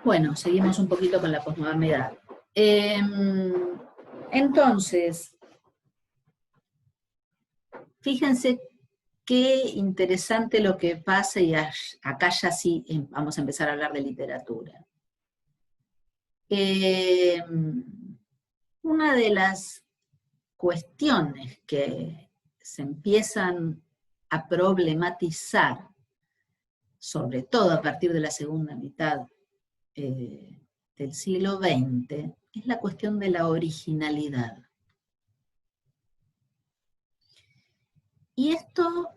Bueno, seguimos un poquito con la posmodernidad. Entonces, fíjense qué interesante lo que pasa, y acá ya sí vamos a empezar a hablar de literatura. Una de las cuestiones que se empiezan a problematizar, sobre todo a partir de la segunda mitad del siglo XX, es la cuestión de la originalidad. Y esto,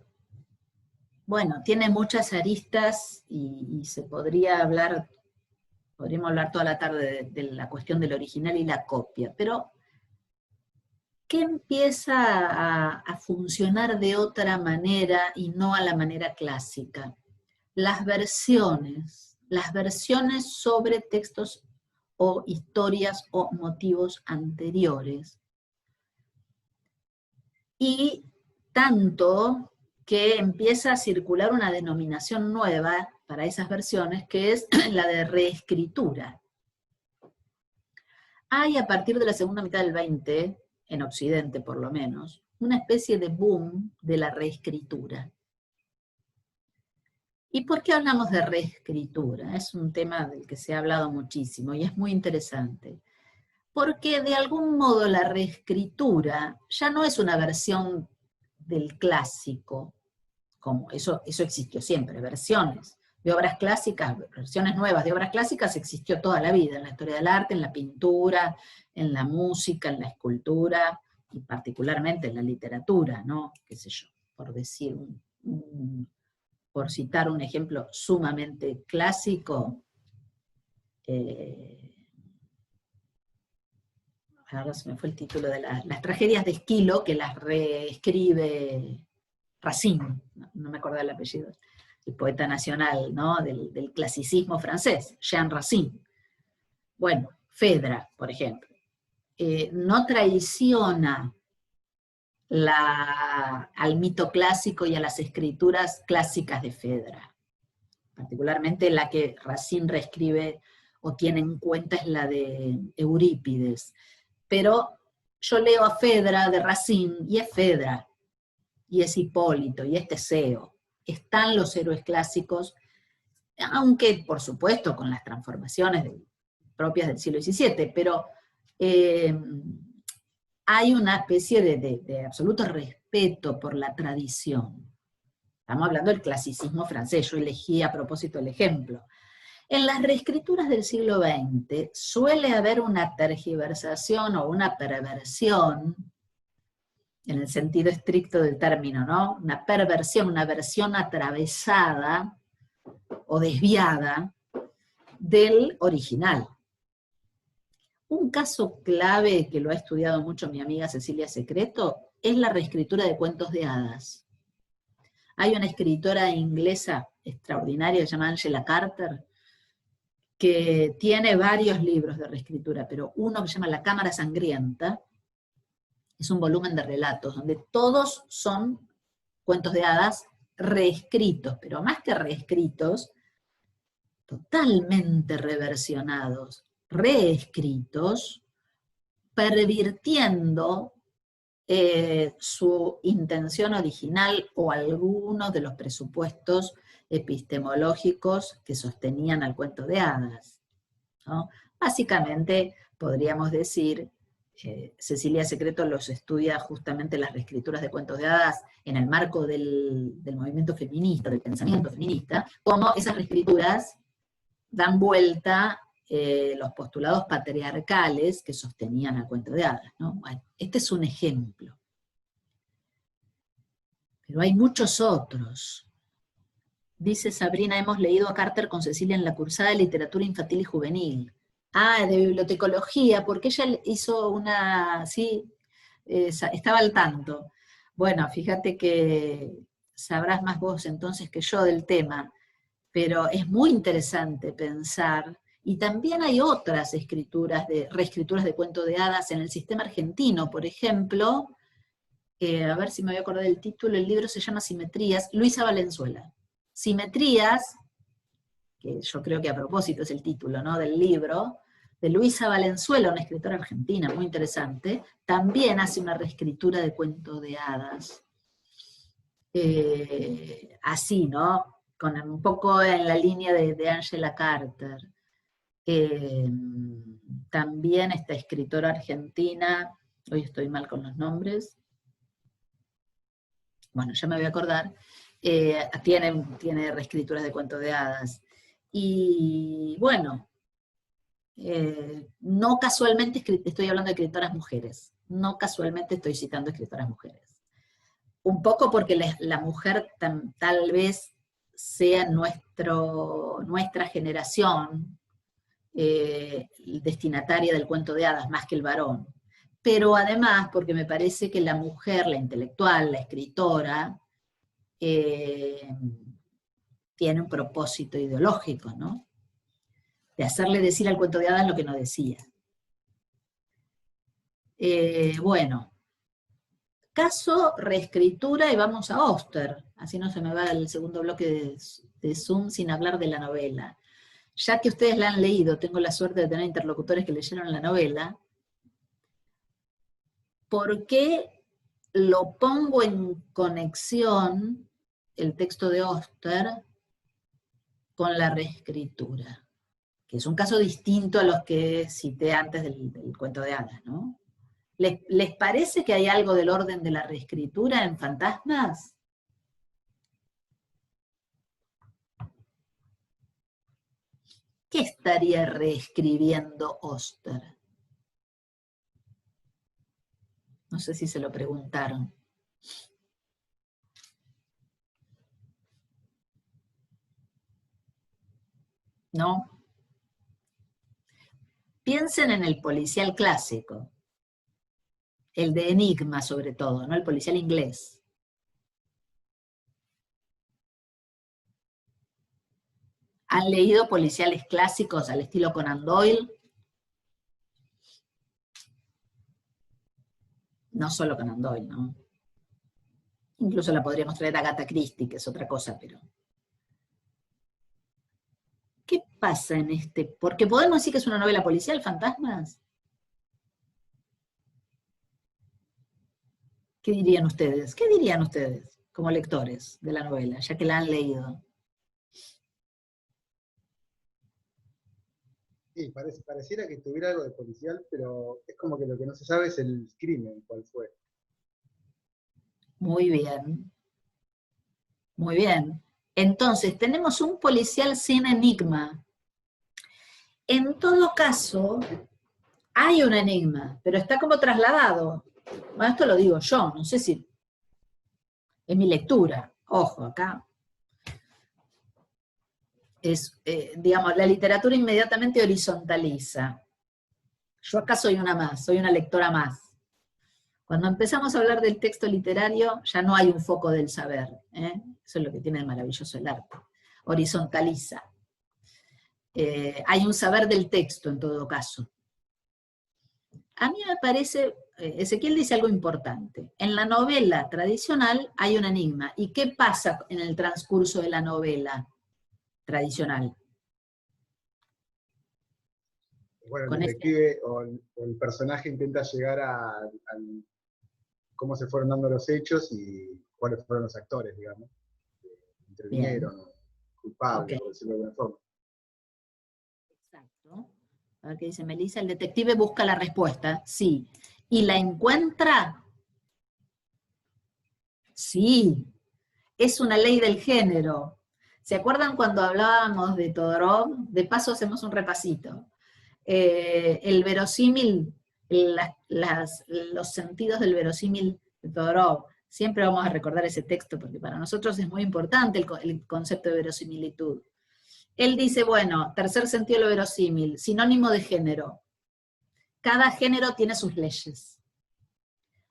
bueno, tiene muchas aristas y se podríamos hablar toda la tarde de la cuestión del original y la copia, pero ¿qué empieza a funcionar de otra manera y no a la manera clásica? Las versiones sobre textos o historias o motivos anteriores. Y tanto que empieza a circular una denominación nueva para esas versiones, que es la de reescritura. Hay a partir de la segunda mitad del 20, en Occidente por lo menos, una especie de boom de la reescritura. ¿Y por qué hablamos de reescritura? Es un tema del que se ha hablado muchísimo y es muy interesante. Porque de algún modo la reescritura ya no es una versión del clásico, como eso existió siempre, versiones de obras clásicas, versiones nuevas de obras clásicas existió toda la vida, en la historia del arte, en la pintura, en la música, en la escultura, y particularmente en la literatura, ¿no? Qué sé yo, por decir por citar un ejemplo sumamente clásico, ahora se me fue el título de las tragedias de Esquilo, que las reescribe Racine, no me acuerdo el apellido, el poeta nacional, ¿no? del clasicismo francés, Jean Racine. Bueno, Fedra, por ejemplo, no traiciona al mito clásico y a las escrituras clásicas de Fedra. Particularmente la que Racine reescribe o tiene en cuenta es la de Eurípides. Pero yo leo a Fedra de Racine y es Fedra, y es Hipólito, y es Teseo. Están los héroes clásicos, aunque por supuesto con las transformaciones propias del siglo XVII, pero hay una especie de absoluto respeto por la tradición. Estamos hablando del clasicismo francés, yo elegí a propósito el ejemplo. En las reescrituras del siglo XX suele haber una tergiversación o una perversión, en el sentido estricto del término, ¿no? Una perversión, una versión atravesada o desviada del original. Un caso clave que lo ha estudiado mucho mi amiga Cecilia Secreto es la reescritura de cuentos de hadas. Hay una escritora inglesa extraordinaria que se llama Angela Carter, que tiene varios libros de reescritura, pero uno que se llama La Cámara Sangrienta, es un volumen de relatos, donde todos son cuentos de hadas reescritos, pero más que reescritos, totalmente reversionados, reescritos, pervirtiendo su intención original o algunos de los presupuestos epistemológicos que sostenían al cuento de hadas, ¿no? Básicamente, podríamos decir, Cecilia Secreto los estudia justamente las reescrituras de cuentos de hadas en el marco del movimiento feminista, del pensamiento feminista, como esas reescrituras dan vuelta los postulados patriarcales que sostenían al cuento de hadas, ¿no? Bueno, este es un ejemplo. Pero hay muchos otros. Dice Sabrina, hemos leído a Carter con Cecilia en la cursada de literatura infantil y juvenil. Ah, de bibliotecología, porque ella hizo una, sí, estaba al tanto. Bueno, fíjate que sabrás más vos entonces que yo del tema, pero es muy interesante pensar, y también hay otras reescrituras de cuento de hadas en el sistema argentino, por ejemplo, a ver si me voy a acordar del título, el libro se llama Simetrías, Luisa Valenzuela. Simetrías que yo creo que a propósito es el título, ¿no?, del libro, de Luisa Valenzuela, una escritora argentina muy interesante, también hace una reescritura de Cuento de Hadas. Así, ¿no?, con un poco en la línea de Angela Carter. También esta escritora argentina, hoy estoy mal con los nombres, bueno, ya me voy a acordar, tiene reescrituras de Cuento de Hadas. Y bueno, no casualmente estoy hablando de escritoras mujeres, no casualmente estoy citando escritoras mujeres. Un poco porque la mujer tal vez sea nuestra generación destinataria del cuento de hadas más que el varón, pero además porque me parece que la mujer, la intelectual, la escritora, tiene un propósito ideológico, ¿no?, de hacerle decir al cuento de hadas lo que no decía. Bueno, caso, reescritura, y vamos a Oster, así no se me va el segundo bloque de Zoom sin hablar de la novela. Ya que ustedes la han leído, tengo la suerte de tener interlocutores que leyeron la novela, ¿por qué lo pongo en conexión, el texto de Oster, con la reescritura? Que es un caso distinto a los que cité antes del cuento de hadas, ¿no? ¿Les parece que hay algo del orden de la reescritura en Fantasmas? ¿Qué estaría reescribiendo Oster? No sé si se lo preguntaron. ¿No? Piensen en el policial clásico, el de Enigma sobre todo, ¿no?, el policial inglés. ¿Han leído policiales clásicos al estilo Conan Doyle? No solo Conan Doyle, ¿no? Incluso la podríamos traer a Agatha Christie, que es otra cosa, pero... ¿Qué pasa en este? Porque podemos decir que es una novela policial, Fantasmas. ¿Qué dirían ustedes? ¿Qué dirían ustedes como lectores de la novela, ya que la han leído? Sí, pareciera que tuviera algo de policial, pero es como que lo que no se sabe es el crimen, cuál fue. Muy bien. Muy bien. Entonces, tenemos un policial sin enigma. En todo caso, hay un enigma, pero está como trasladado. Bueno, esto lo digo yo, no sé si es mi lectura. Ojo, acá es, digamos, la literatura inmediatamente horizontaliza. Yo acá soy una más, soy una lectora más. Cuando empezamos a hablar del texto literario, ya no hay un foco del saber. Eso es lo que tiene de maravilloso el arte. Horizontaliza. Hay un saber del texto en todo caso. A mí me parece, Ezequiel dice algo importante. En la novela tradicional hay un enigma. ¿Y qué pasa en el transcurso de la novela tradicional? Bueno, el detective o el personaje intenta llegar a cómo se fueron dando los hechos y cuáles fueron los actores, digamos, que intervinieron, culpables, por decirlo de alguna forma. Exacto. A ver qué dice Melissa. El detective busca la respuesta, sí. ¿Y la encuentra? Sí. Es una ley del género. ¿Se acuerdan cuando hablábamos de Todorov? De paso hacemos un repasito. El verosímil, los sentidos del verosímil de Todorov. Siempre vamos a recordar ese texto porque para nosotros es muy importante el concepto de verosimilitud. Él dice, bueno, tercer sentido de lo verosímil, sinónimo de género. Cada género tiene sus leyes.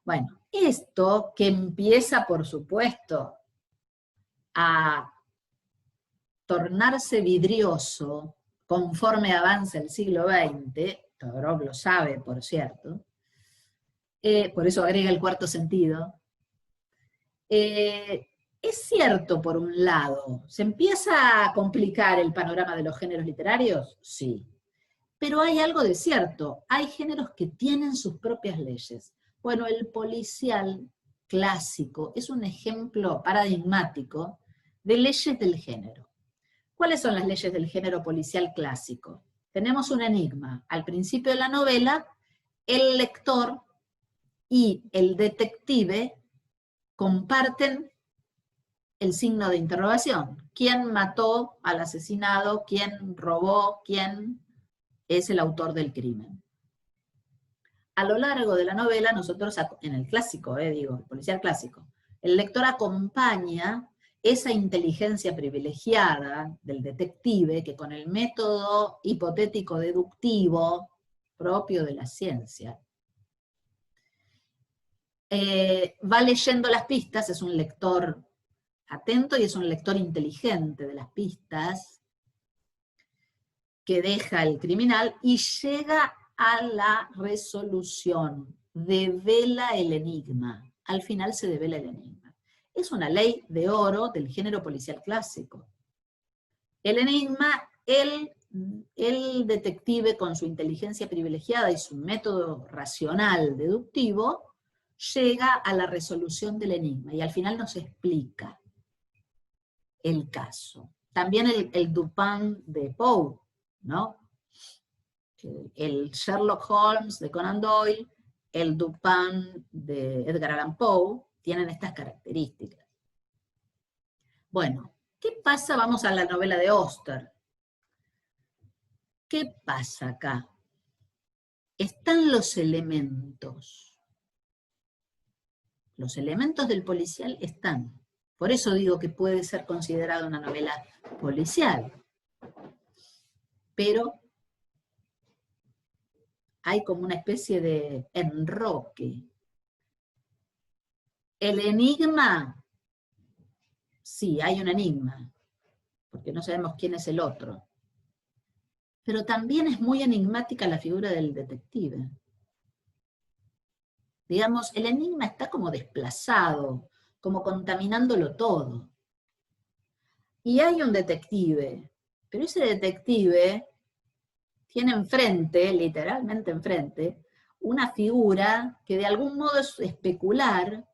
Bueno, esto que empieza, por supuesto, a tornarse vidrioso conforme avanza el siglo XX, Todorov lo sabe, por cierto, por eso agrega el cuarto sentido, Es cierto, por un lado, ¿se empieza a complicar el panorama de los géneros literarios? Sí. Pero hay algo de cierto, hay géneros que tienen sus propias leyes. Bueno, el policial clásico es un ejemplo paradigmático de leyes del género. ¿Cuáles son las leyes del género policial clásico? Tenemos un enigma. Al principio de la novela, el lector y el detective comparten el signo de interrogación. ¿Quién mató al asesinado? ¿Quién robó? ¿Quién es el autor del crimen? A lo largo de la novela, nosotros, en el clásico, digo, el policial clásico, el lector acompaña esa inteligencia privilegiada del detective que con el método hipotético deductivo propio de la ciencia, va leyendo las pistas, es un lector atento y es un lector inteligente de las pistas que deja el criminal y llega a la resolución, devela el enigma, al final se devela el enigma. Es una ley de oro del género policial clásico. El enigma, el detective con su inteligencia privilegiada y su método racional deductivo, llega a la resolución del enigma y al final nos explica el caso. También el Dupin de Poe, ¿no? El Sherlock Holmes de Conan Doyle, el Dupin de Edgar Allan Poe, tienen estas características. Bueno, ¿qué pasa? Vamos a la novela de Auster. ¿Qué pasa acá? Están los elementos. Los elementos del policial están. Por eso digo que puede ser considerada una novela policial. Pero hay como una especie de enroque. El enigma, sí, hay un enigma, porque no sabemos quién es el otro. Pero también es muy enigmática la figura del detective. Digamos, el enigma está como desplazado, como contaminándolo todo. Y hay un detective, pero ese detective tiene enfrente, literalmente enfrente, una figura que de algún modo es especular,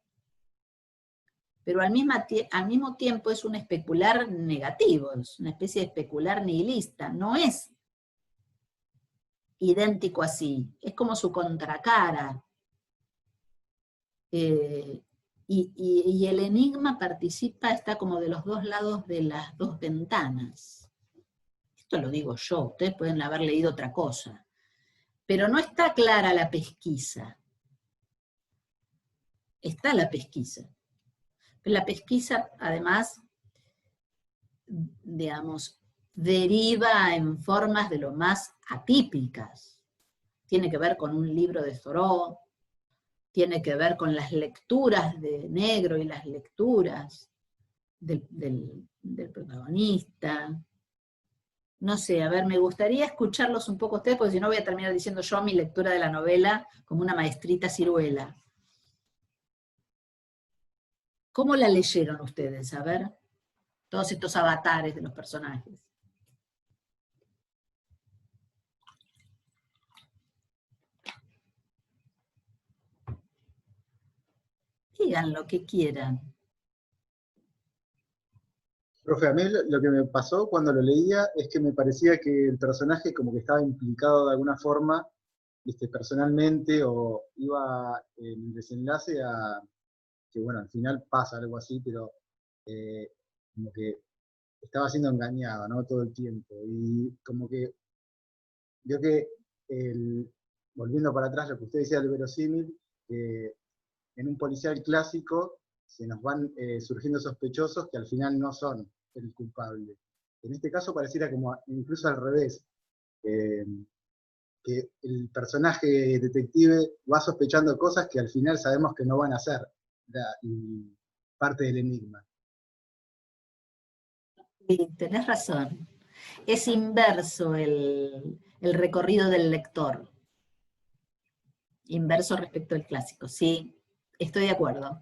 pero al mismo tiempo es un especular negativo, es una especie de especular nihilista, no es idéntico así, es como su contracara. Y el enigma participa, está como de los dos lados de las dos ventanas. Esto lo digo yo, ustedes pueden haber leído otra cosa. Pero no está clara la pesquisa. Está la pesquisa. Pero la pesquisa, además, digamos, deriva en formas de lo más atípicas. Tiene que ver con un libro de Thoreau, tiene que ver con las lecturas de Negro y las lecturas del protagonista. No sé, a ver, me gustaría escucharlos un poco ustedes, porque si no voy a terminar diciendo yo mi lectura de la novela como una maestrita ciruela. ¿Cómo la leyeron ustedes? A ver, todos estos avatares de los personajes. Digan lo que quieran. Profe, a mí lo que me pasó cuando lo leía es que me parecía que el personaje como que estaba implicado de alguna forma, personalmente, o iba en el desenlace a que, bueno, al final pasa algo así, pero como que estaba siendo engañado, ¿no? Todo el tiempo. Y como que yo que, volviendo para atrás, lo que usted decía del verosímil, que en un policial clásico se nos van surgiendo sospechosos que al final no son el culpable. En este caso pareciera como incluso al revés, que el personaje detective va sospechando cosas que al final sabemos que no van a ser parte del enigma. Sí, tenés razón. Es inverso el recorrido del lector. Inverso respecto al clásico, sí, estoy de acuerdo.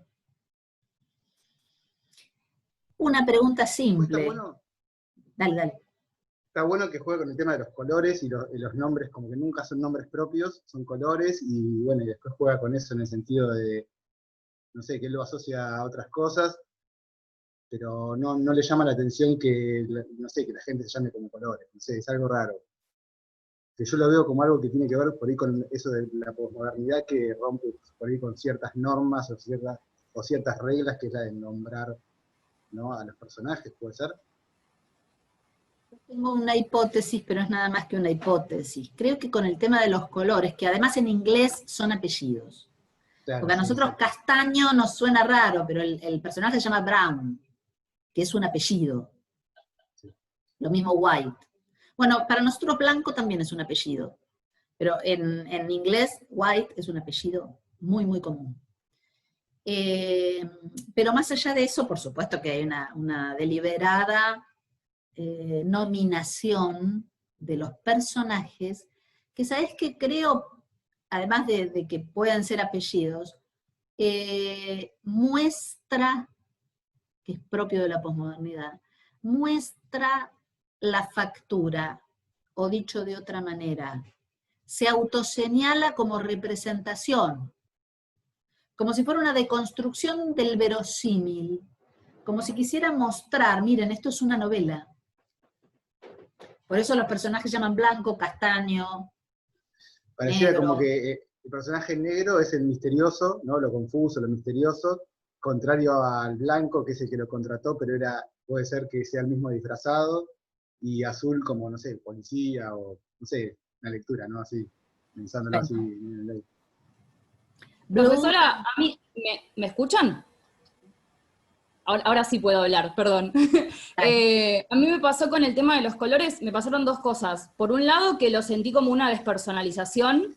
Una pregunta simple. Está bueno, dale. Está bueno que juegue con el tema de los colores y los nombres, como que nunca son nombres propios, son colores, y bueno, y después juega con eso en el sentido de, no sé, que él lo asocia a otras cosas, pero no le llama la atención que, no sé, que la gente se llame como colores, no sé, es algo raro. Que yo lo veo como algo que tiene que ver por ahí con eso de la posmodernidad, que rompe por ahí con ciertas normas o ciertas reglas, que es la de nombrar, ¿no?, a los personajes, ¿puede ser? Tengo una hipótesis, pero es nada más que una hipótesis. Creo que con el tema de los colores, que además en inglés son apellidos. Claro, Porque a sí, nosotros exacto. castaño nos suena raro, pero el personaje se llama Brown, que es un apellido. Sí. Lo mismo White. Bueno, para nosotros blanco también es un apellido, pero en inglés White es un apellido muy, muy común. Pero más allá de eso, por supuesto que hay una deliberada nominación de los personajes, que sabes que creo, además de que puedan ser apellidos, muestra, que es propio de la posmodernidad, muestra la factura, o dicho de otra manera, se autoseñala como representación, como si fuera una deconstrucción del verosímil, como si quisiera mostrar, miren, esto es una novela. Por eso los personajes se llaman blanco, castaño, Pareciera como negro. que el personaje negro es el misterioso, ¿no?, lo confuso, lo misterioso, contrario al blanco, que es el que lo contrató, pero puede ser que sea el mismo disfrazado, y azul como, no sé, policía, o no sé, una lectura, ¿no? Así, pensándolo así. Bueno, Blue, Profesora, a mí, ¿me escuchan? Ahora sí puedo hablar, perdón. A mí me pasó con el tema de los colores, me pasaron dos cosas. Por un lado, que lo sentí como una despersonalización,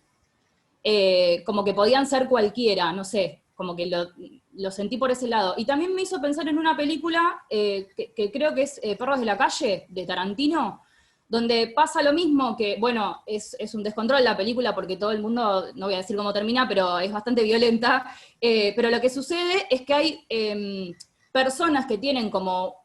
como que podían ser cualquiera, no sé, como que lo sentí por ese lado. Y también me hizo pensar en una película que creo que es Perros de la Calle, de Tarantino, donde pasa lo mismo, que, bueno, es un descontrol la película porque todo el mundo, no voy a decir cómo termina, pero es bastante violenta, pero lo que sucede es que hay personas que tienen como,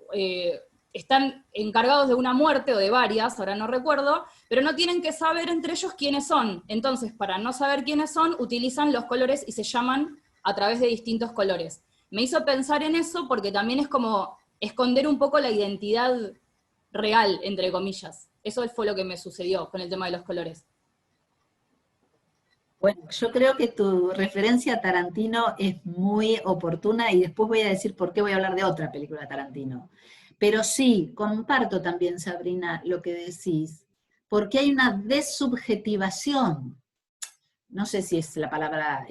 están encargados de una muerte o de varias, ahora no recuerdo, pero no tienen que saber entre ellos quiénes son. Entonces, para no saber quiénes son, utilizan los colores y se llaman a través de distintos colores. Me hizo pensar en eso porque también es como esconder un poco la identidad real, entre comillas. Eso fue lo que me sucedió con el tema de los colores. bueno, yo creo que tu referencia a Tarantino es muy oportuna y después voy a decir por qué voy a hablar de otra película de Tarantino. Pero sí, comparto también, Sabrina, lo que decís, porque hay una desubjetivación, no sé si es la palabra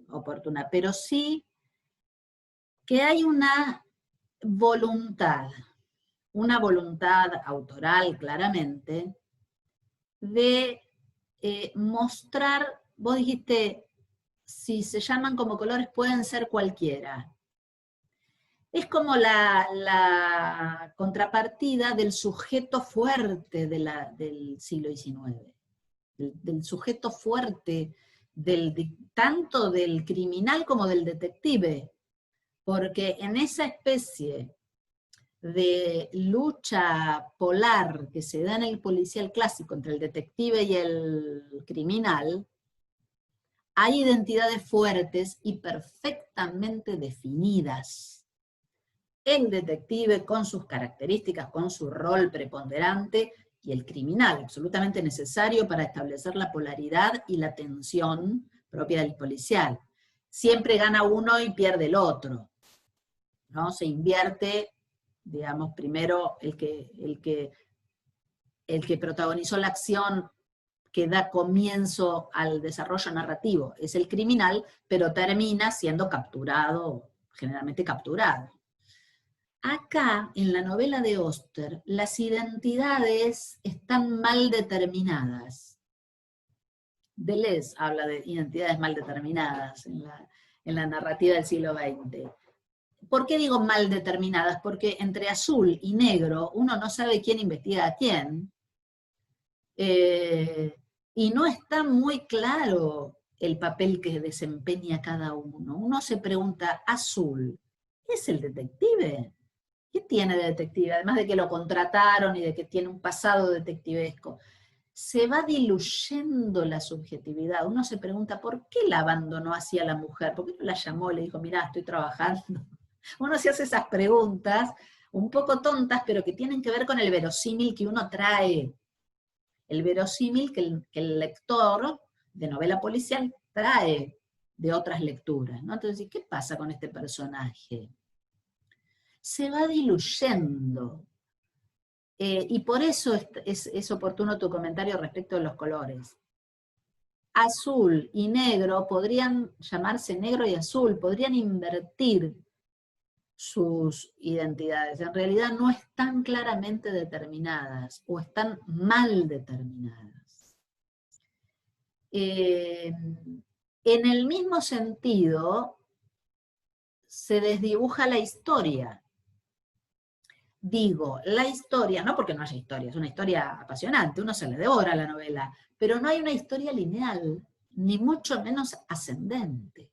oportuna, pero sí que hay una voluntad autoral claramente, de mostrar, vos dijiste, si se llaman como colores pueden ser cualquiera. Es como la contrapartida del sujeto fuerte del siglo XIX, del sujeto fuerte, tanto del criminal como del detective, porque en esa especie de lucha polar que se da en el policial clásico entre el detective y el criminal, hay identidades fuertes y perfectamente definidas. El detective con sus características, con su rol preponderante, y el criminal, absolutamente necesario para establecer la polaridad y la tensión propia del policial. Siempre gana uno y pierde el otro, ¿no? Se invierte, digamos, primero el que protagonizó la acción que da comienzo al desarrollo narrativo es el criminal, pero termina siendo capturado, generalmente capturado. Acá, en la novela de Oster, las identidades están mal determinadas. Deleuze habla de identidades mal determinadas en la narrativa del siglo XX. ¿Por qué digo mal determinadas? Porque entre azul y negro uno no sabe quién investiga a quién, y no está muy claro el papel que desempeña cada uno. Uno se pregunta, azul, ¿es el detective? ¿Qué tiene de detective? Además de que lo contrataron y de que tiene un pasado detectivesco. Se va diluyendo la subjetividad. Uno se pregunta, ¿por qué la abandonó así a la mujer? ¿Por qué no la llamó y le dijo, mirá, estoy trabajando? Uno se hace esas preguntas un poco tontas, pero que tienen que ver con el verosímil que uno trae. El verosímil que el lector de novela policial trae de otras lecturas, ¿no? Entonces, ¿qué pasa con este personaje? Se va diluyendo. Y por eso es oportuno tu comentario respecto de los colores. Azul y negro podrían llamarse negro y azul, podrían invertir sus identidades. En realidad no están claramente determinadas, o están mal determinadas. En el mismo sentido, se desdibuja la historia. Digo, la historia, no porque no haya historia, es una historia apasionante, uno se le devora la novela, pero no hay una historia lineal, ni mucho menos ascendente.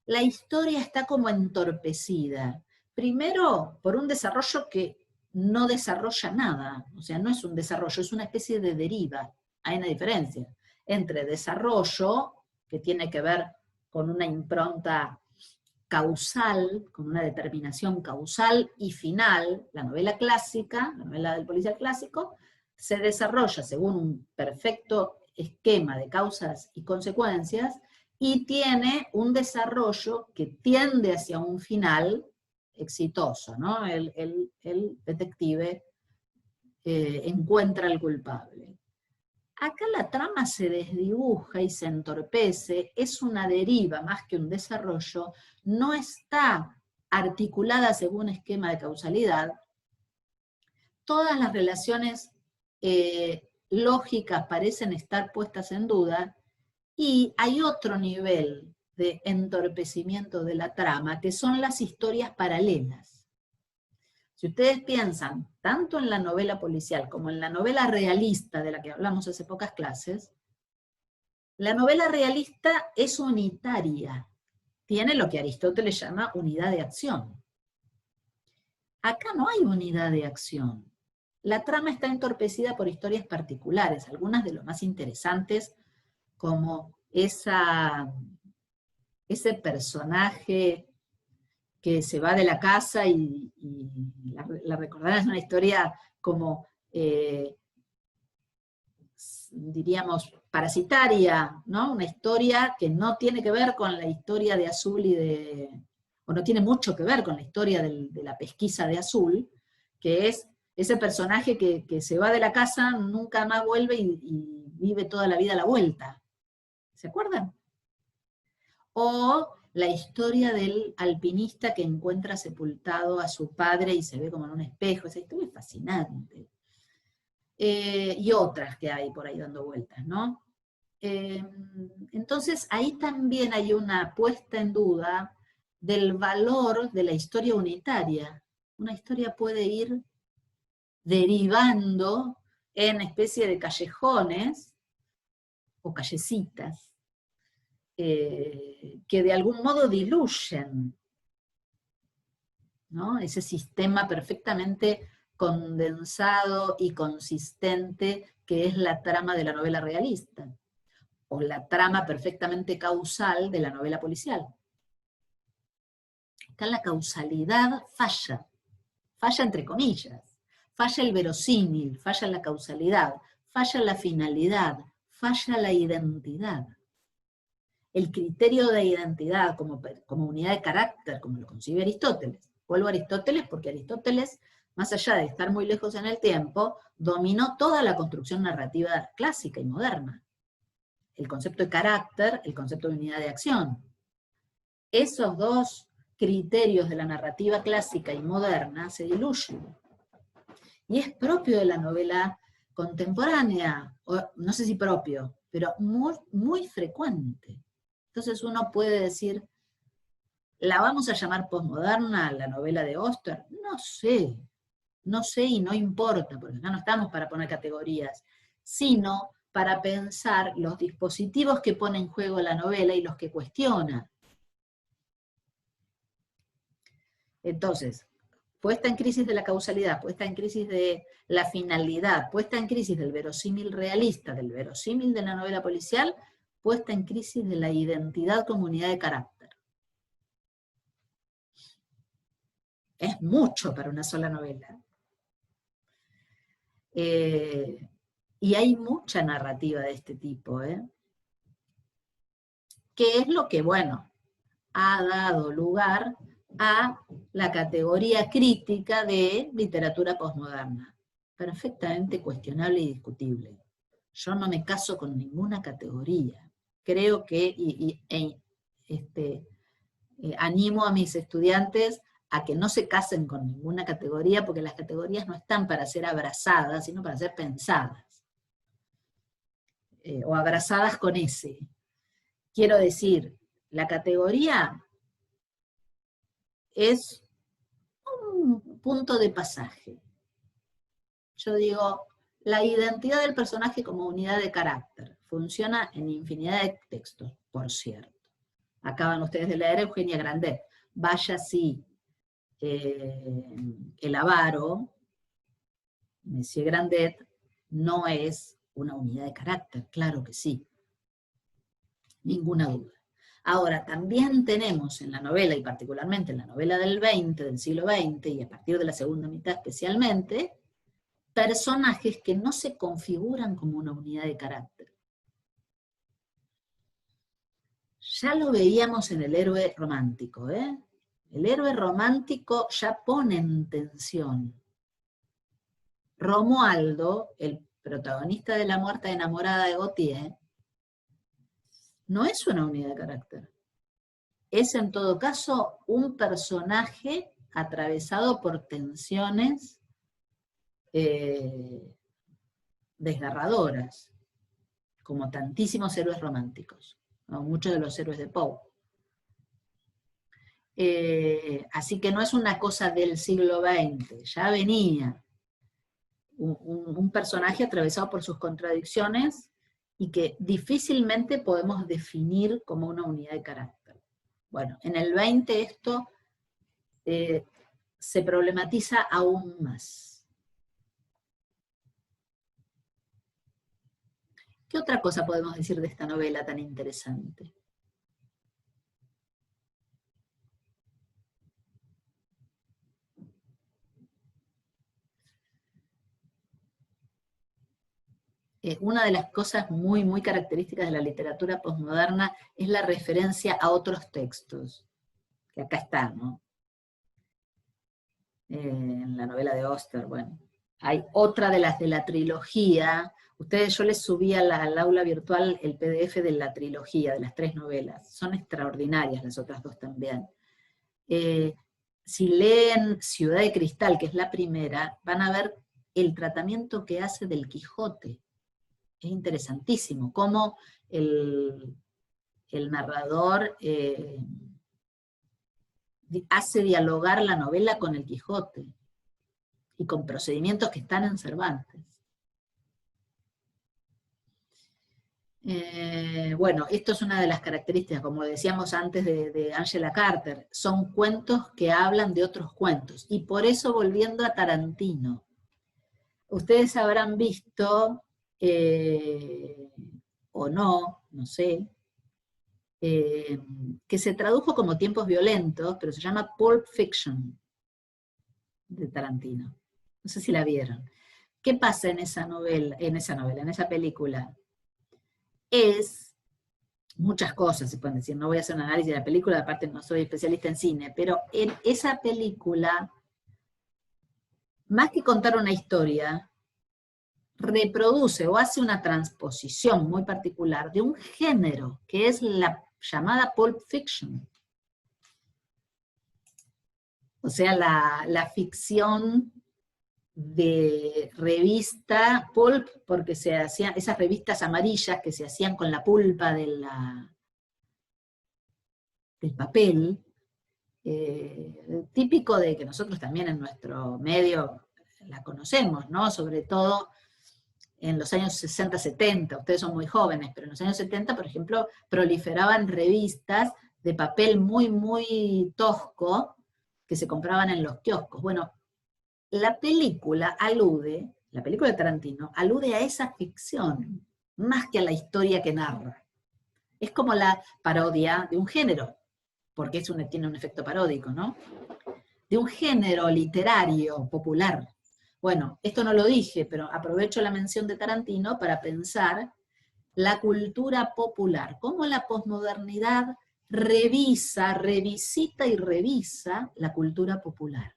La historia está como entorpecida. Primero, por un desarrollo que no desarrolla nada, o sea, no es un desarrollo, es una especie de deriva. Hay una diferencia entre desarrollo, que tiene que ver con una impronta causal, con una determinación causal y final. La novela clásica, la novela del policial clásico, se desarrolla según un perfecto esquema de causas y consecuencias, y tiene un desarrollo que tiende hacia un final exitoso, ¿no? El detective encuentra al culpable. Acá la trama se desdibuja y se entorpece, es una deriva más que un desarrollo, no está articulada según un esquema de causalidad. Todas las relaciones lógicas parecen estar puestas en duda, y hay otro nivel de entorpecimiento de la trama, que son las historias paralelas. Si ustedes piensan, tanto en la novela policial como en la novela realista, de la que hablamos hace pocas clases, la novela realista es unitaria, tiene lo que Aristóteles llama unidad de acción. Acá no hay unidad de acción. La trama está entorpecida por historias particulares, algunas de lo más interesantes, como ese personaje que se va de la casa y la recordarán, es una historia como, diríamos, parasitaria, ¿no? Una historia que no tiene que ver con la historia de Azul o no tiene mucho que ver con la historia de la pesquisa de Azul, que es ese personaje que se va de la casa, nunca más vuelve y vive toda la vida a la vuelta. ¿Se acuerdan? O la historia del alpinista que encuentra sepultado a su padre y se ve como en un espejo. Esa historia es fascinante. Y otras que hay por ahí dando vueltas, ¿no? Entonces ahí también hay una puesta en duda del valor de la historia unitaria. Una historia puede ir derivando en especie de callejones o callecitas, que de algún modo diluyen, ¿no? Ese sistema perfectamente condensado y consistente que es la trama de la novela realista, o la trama perfectamente causal de la novela policial. Acá la causalidad falla entre comillas, falla el verosímil, falla la causalidad, falla la finalidad, falla la identidad. El criterio de identidad como unidad de carácter, como lo concibe Aristóteles. Vuelvo a Aristóteles porque Aristóteles, más allá de estar muy lejos en el tiempo, dominó toda la construcción narrativa clásica y moderna. El concepto de carácter, el concepto de unidad de acción. Esos dos criterios de la narrativa clásica y moderna se diluyen. Y es propio de la novela contemporánea, o no sé si propio, pero muy, muy frecuente. Entonces uno puede decir, ¿la vamos a llamar posmoderna la novela de Oster? No sé y no importa, porque acá no estamos para poner categorías, sino para pensar los dispositivos que pone en juego la novela y los que cuestiona. Entonces, puesta en crisis de la causalidad, puesta en crisis de la finalidad, puesta en crisis del verosímil realista, del verosímil de la novela policial, puesta en crisis de la identidad como unidad de carácter. Es mucho para una sola novela. Y hay mucha narrativa de este tipo, que es lo que, bueno, ha dado lugar a la categoría crítica de literatura posmoderna. Perfectamente cuestionable y discutible. Yo no me caso con ninguna categoría. Creo que, animo a mis estudiantes a que no se casen con ninguna categoría, porque las categorías no están para ser abrazadas, sino para ser pensadas. O abrazadas con ese. Quiero decir, la categoría es un punto de pasaje. Yo digo, la identidad del personaje como unidad de carácter funciona en infinidad de textos, por cierto. Acaban ustedes de leer Eugenia Grandet. Vaya si el avaro, Monsieur Grandet, no es una unidad de carácter, claro que sí. Ninguna duda. Ahora, también tenemos en la novela, y particularmente en la novela del siglo XX, y a partir de la segunda mitad especialmente, personajes que no se configuran como una unidad de carácter. Ya lo veíamos en el héroe romántico, El héroe romántico ya pone en tensión. Romualdo, el protagonista de La muerta enamorada de Gautier, no es una unidad de carácter. Es en todo caso un personaje atravesado por tensiones desgarradoras, como tantísimos héroes románticos, ¿no? Muchos de los héroes de Poe. Así que no es una cosa del siglo XX, ya venía un personaje atravesado por sus contradicciones y que difícilmente podemos definir como una unidad de carácter. Bueno, en el 20 esto se problematiza aún más. ¿Qué otra cosa podemos decir de esta novela tan interesante? Una de las cosas muy, muy características de la literatura posmoderna es la referencia a otros textos, que acá está, ¿no? En la novela de Auster, bueno. Hay otra de las de la trilogía. Yo les subí al aula virtual el PDF de la trilogía, de las 3 novelas. Son extraordinarias las otras 2 también. Si leen Ciudad de Cristal, que es la primera, van a ver el tratamiento que hace del Quijote. Es interesantísimo, cómo el narrador hace dialogar la novela con el Quijote, y con procedimientos que están en Cervantes. Bueno, esto es una de las características, como decíamos antes, de Angela Carter. Son cuentos que hablan de otros cuentos, y por eso, volviendo a Tarantino, ustedes habrán visto, o no sé, que se tradujo como Tiempos Violentos, pero se llama Pulp Fiction, de Tarantino. No sé si la vieron. ¿Qué pasa en esa película? Es muchas cosas, se pueden decir. No voy a hacer un análisis de la película, aparte no soy especialista en cine, pero en esa película, más que contar una historia, reproduce o hace una transposición muy particular de un género, que es la llamada Pulp Fiction. O sea, la ficción de revista pulp, porque se hacían esas revistas amarillas que se hacían con la pulpa del papel, típico de que nosotros también en nuestro medio la conocemos, ¿no? Sobre todo en los años 60, 70, ustedes son muy jóvenes, pero en los años 70, por ejemplo, proliferaban revistas de papel muy, muy tosco, que se compraban en los kioscos. Bueno, la película de Tarantino, alude a esa ficción, más que a la historia que narra. Es como la parodia de un género, porque tiene un efecto paródico, ¿no? De un género literario popular. Bueno, esto no lo dije, pero aprovecho la mención de Tarantino para pensar la cultura popular, cómo la posmodernidad revisita y revisa la cultura popular.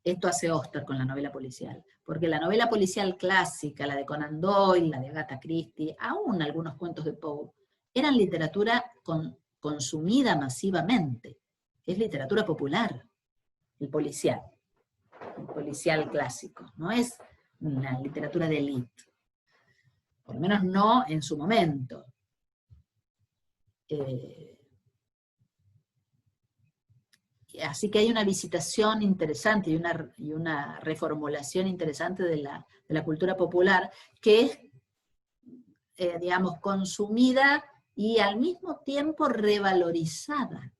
Esto hace Oster con la novela policial, porque la novela policial clásica, la de Conan Doyle, la de Agatha Christie, aún algunos cuentos de Poe, eran literatura consumida masivamente. Es literatura popular, el policial clásico, no es una literatura de élite, por lo menos no en su momento. Así que hay una visitación interesante y una reformulación interesante de la cultura popular, que es, digamos, consumida y al mismo tiempo revalorizada.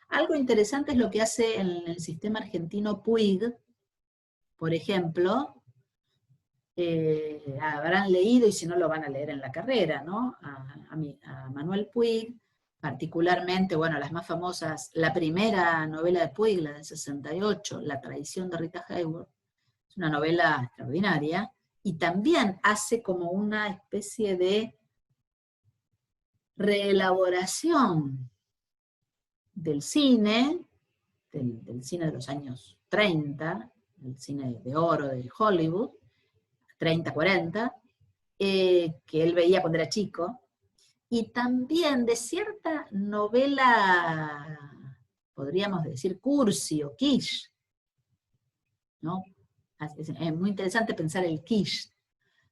Algo interesante es lo que hace en el sistema argentino Puig, por ejemplo. Habrán leído, y si no lo van a leer en la carrera, ¿no? A Manuel Puig, particularmente, bueno, las más famosas, la primera novela de Puig, la del 68, La traición de Rita Hayworth, es una novela extraordinaria, y también hace como una especie de reelaboración del cine, del cine de los años 30, el cine de oro de Hollywood, 30, 40, que él veía cuando era chico, y también de cierta novela, podríamos decir, cursi o quiche, ¿no? Es muy interesante pensar el quiche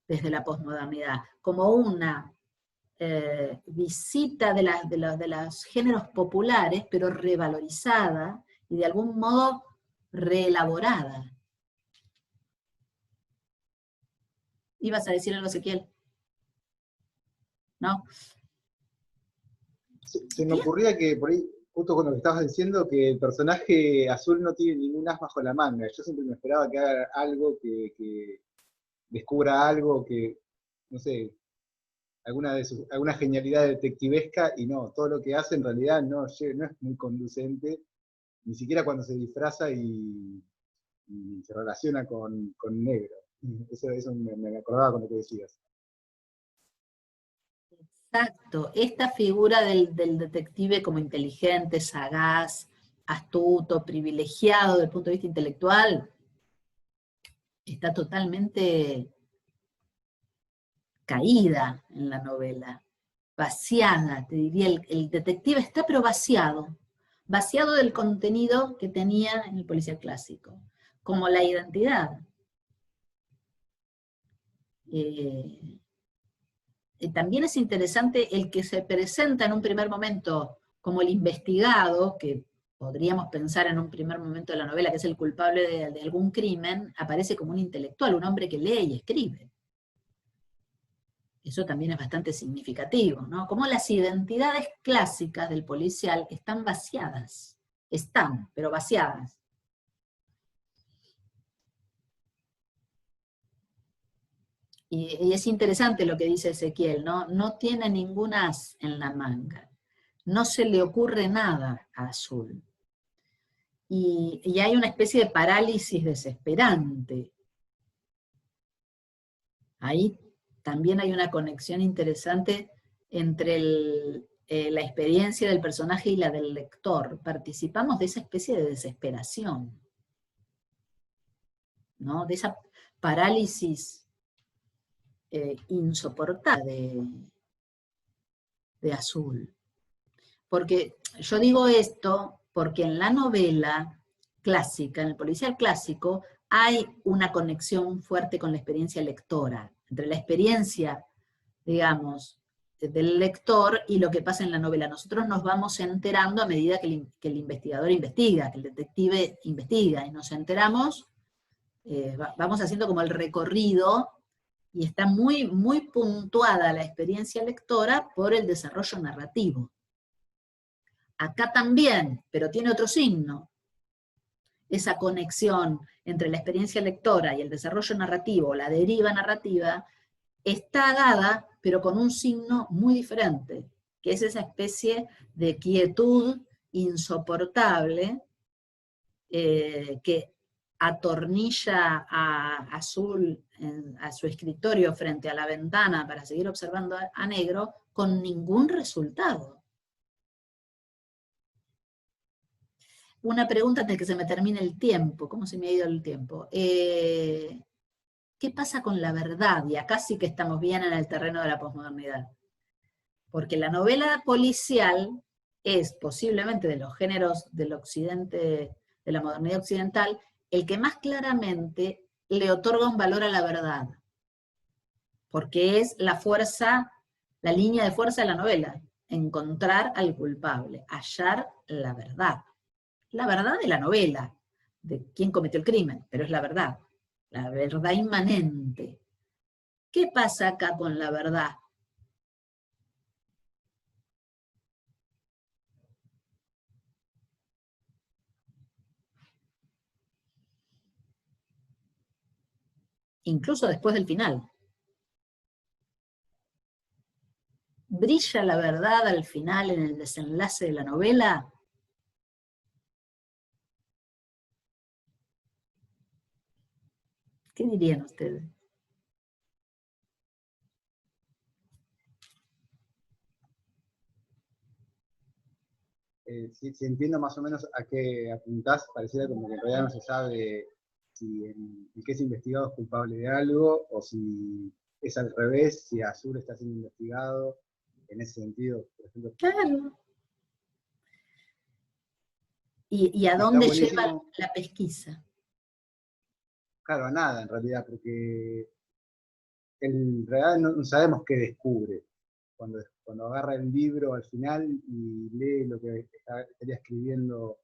desde la posmodernidad, como una visita de los géneros populares, pero revalorizada y de algún modo reelaborada. ¿Ibas a decir algo, Ezequiel? ¿No? Se me ocurría que por ahí, justo con lo que estabas diciendo, que el personaje azul no tiene ningún as bajo la manga. Yo siempre me esperaba que haga algo, que descubra algo, que, no sé, alguna genialidad detectivesca, y no, todo lo que hace en realidad no es muy conducente, ni siquiera cuando se disfraza y se relaciona con negro. Eso me acordaba con lo que decías. Exacto, esta figura del detective como inteligente, sagaz, astuto, privilegiado desde el punto de vista intelectual, está totalmente caída en la novela, vaciada, te diría, el detective está pero vaciado del contenido que tenía en el policial clásico, como la identidad. También es interesante el que se presenta en un primer momento como el investigado, que podríamos pensar en un primer momento de la novela que es el culpable de algún crimen, aparece como un intelectual, un hombre que lee y escribe. Eso también es bastante significativo, ¿no? Como las identidades clásicas del policial están vaciadas, pero vaciadas. Y es interesante lo que dice Ezequiel, ¿no? No tiene ningún as en la manga. No se le ocurre nada a Azul. Y hay una especie de parálisis desesperante. Ahí también hay una conexión interesante entre la experiencia del personaje y la del lector. Participamos de esa especie de desesperación, ¿no? De esa parálisis insoportable de Azul. Porque yo digo esto porque en la novela clásica, en el policial clásico, hay una conexión fuerte con la experiencia lectora, entre la experiencia, digamos, del lector y lo que pasa en la novela. Nosotros nos vamos enterando a medida que el investigador investiga, que el detective investiga, y nos enteramos, vamos haciendo como el recorrido, y está muy, muy puntuada la experiencia lectora por el desarrollo narrativo. Acá también, pero tiene otro signo. Esa conexión entre la experiencia lectora y el desarrollo narrativo, la deriva narrativa, está dada, pero con un signo muy diferente, que es esa especie de quietud insoportable que atornilla a Azul a su escritorio frente a la ventana para seguir observando a Negro con ningún resultado. Una pregunta antes de que se me termine el tiempo, ¿cómo se me ha ido el tiempo? ¿Qué pasa con la verdad? Y acá sí que estamos bien en el terreno de la posmodernidad. Porque la novela policial es posiblemente de los géneros del occidente, de la modernidad occidental, el que más claramente le otorga un valor a la verdad. Porque es la fuerza, la línea de fuerza de la novela. Encontrar al culpable, hallar la verdad. La verdad de la novela, de quién cometió el crimen, pero es la verdad inmanente. ¿Qué pasa acá con la verdad? Incluso después del final. ¿Brilla la verdad al final en el desenlace de la novela? ¿Qué dirían ustedes? Si entiendo más o menos a qué apuntás, pareciera como que en realidad no se sabe si el que es investigado es culpable de algo, o si es al revés, si Azul está siendo investigado, en ese sentido, por ejemplo. Claro. ¿Y a dónde lleva la pesquisa? Claro, a nada en realidad, porque en realidad no sabemos qué descubre cuando agarra el libro al final y lee lo que estaría escribiendo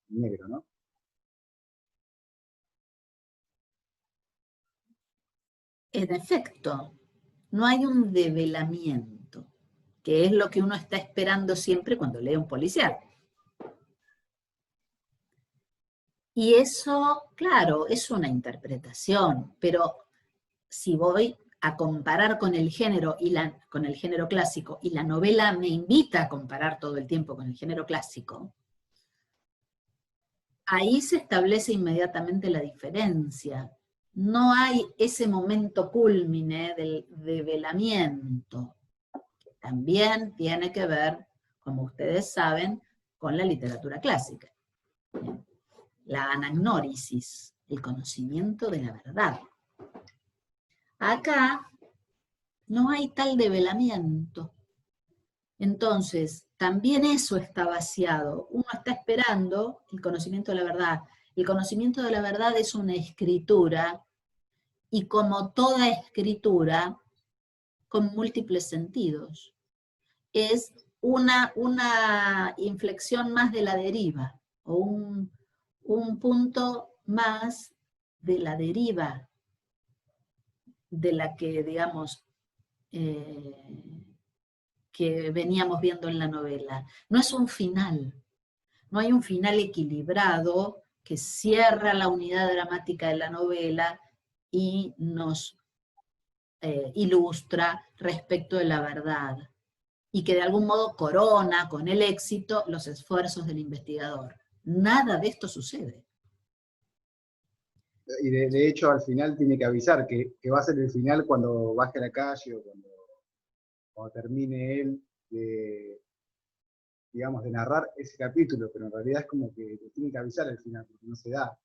Negro, ¿no? En efecto, no hay un develamiento, que es lo que uno está esperando siempre cuando lee un policial. Y eso, claro, es una interpretación, pero si voy a comparar con el género con el género clásico, y la novela me invita a comparar todo el tiempo con el género clásico, ahí se establece inmediatamente la diferencia. No hay ese momento cúlmine del develamiento, que también tiene que ver, como ustedes saben, con la literatura clásica. La anagnórisis, el conocimiento de la verdad. Acá no hay tal develamiento. Entonces, también eso está vaciado. Uno está esperando el conocimiento de la verdad. El conocimiento de la verdad es una escritura, y como toda escritura, con múltiples sentidos. Es una inflexión más de la deriva, o un punto más de la deriva de la que, digamos, que veníamos viendo en la novela. No es un final, no hay un final equilibrado que cierra la unidad dramática de la novela y nos ilustra respecto de la verdad, y que de algún modo corona con el éxito los esfuerzos del investigador. Nada de esto sucede. Y de hecho al final tiene que avisar que va a ser el final cuando baje a la calle o cuando termine él de, digamos, de narrar ese capítulo, pero en realidad es como que tiene que avisar al final, porque no se da.